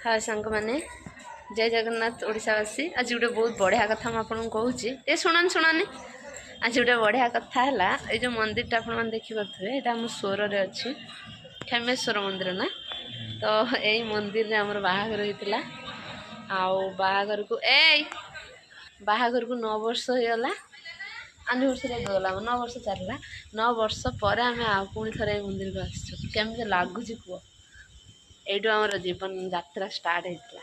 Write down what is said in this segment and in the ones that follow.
हाँ सांग मैंने जय जगन्नाथ ओडावासी आज गोटे बहुत बढ़िया कथा मुझे कहूँ ये शुणानी शुणानी आज गोटे बढ़िया कथा है जो मंदिर टा आप देखिपे यहाँ आम सोर अच्छी खेमेश्वर मंदिर ना तो यही मंदिर में आमर बाहागर होता आहागर को बाहागर को 9 वर्ष होगा एनिवर्सरी गला 9 वर्ष चलला 9 वर्ष पर आम पुणी थे मंदिर को आसमी लगुच कह এইটু আমার জীবন যাত্রা স্টার্ট হয়েছিল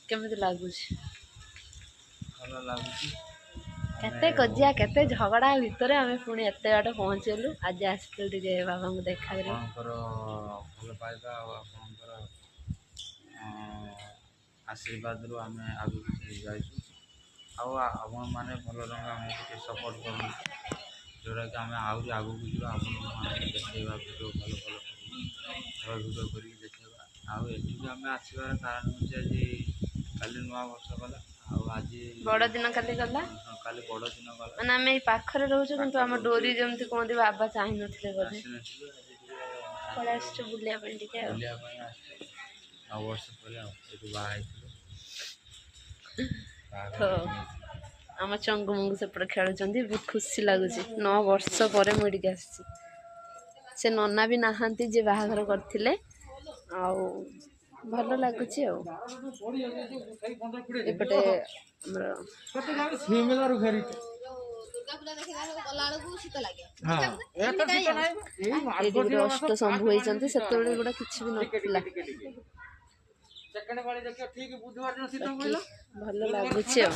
কেমতি লাগুছি ভালো লাগুଛି কেতে কজিয়া কেতে ঝগড়া ভিতরে আমি পুଣି এতে বাଟ ପହଞ୍ଚିଲୁ ଆଜି ଆସିଥିଲୁ ଟିକେ ବାବାଙ୍କୁ ଦେଖା କରି ଆପଣଙ୍କର ଭଲ ପାଇବା ଆଉ ଆପଣଙ୍କର ଆଶୀର୍ବାଦରୁ ଆମେ ଆଗକୁ ଯାଇଛୁ ଆଉ ଆପଣମାନେ ଭଲ ରଙ୍ଗ ଆମକୁ ଟିକେ ସପୋର୍ଟ କରନ୍ତୁ ଯେଉଁଟାକି ଆମେ ଆହୁରି ଆଗକୁ ଯିବା ଆପଣମାନଙ୍କୁ ଦେଖେଇବା ଭିଡ଼ିଓ ଭଲ ଭିଡ଼ିଓ କରିକି ଦେଖେଇବା ଆଉ ଏଠିକି ଆମେ ଆସିବାର କାରଣ ହେଉଛି ଆଜି କାଲି ନୂଆ ବର୍ଷ ଗଲା ଆଉ ଆଜି ବଡ଼ ଦିନ କାଲି ଗଲା କାଲି ବଡ଼ ଦିନ ଗଲା ମାନେ ଆମେ ଏଇ ପାଖରେ ରହୁଛୁ କିନ୍ତୁ ଆମ ଡୋରି ଯେମିତି କୁହନ୍ତି ବାବା ଚାହିଁ ନଥିଲେ ବୋଧେ ପଳେଇ ଆସିଛୁ ବୁଲିବା ପାଇଁ ଟିକେ ଆଉ ବୁଲିବା ପାଇଁ ଆସିଛୁ 9 ବର୍ଷ ପରେ ଆଉ ଏଠୁ ବାହା ହେଇଥିଲୁ ତ ଆମ ଚଙ୍ଗୁ ମଙ୍ଗୁ ସେପଟେ ଖେଳୁଛନ୍ତି ବହୁତ ଖୁସି ଲାଗୁଛି 9 ବର୍ଷ ପରେ ମୁଁ ଏଠିକି ଆସିଛି ସେ ନନା ବି ନାହାନ୍ତି ଯେ ବାହାଘର କରିଥିଲେ ଆଉ ଭଲ ଲାଗୁଛି ଆଉ ଏପଟେ ଆମର ଏଠି ଗୋଟେ ଅଷ୍ଟ ଶମ୍ଭୁ ହେଇଛନ୍ତି ସେତେବେଳେ ଏଗୁଡ଼ା କିଛି ବି ନଥିଲା ଭଲ ଲାଗୁଛି ଆଉ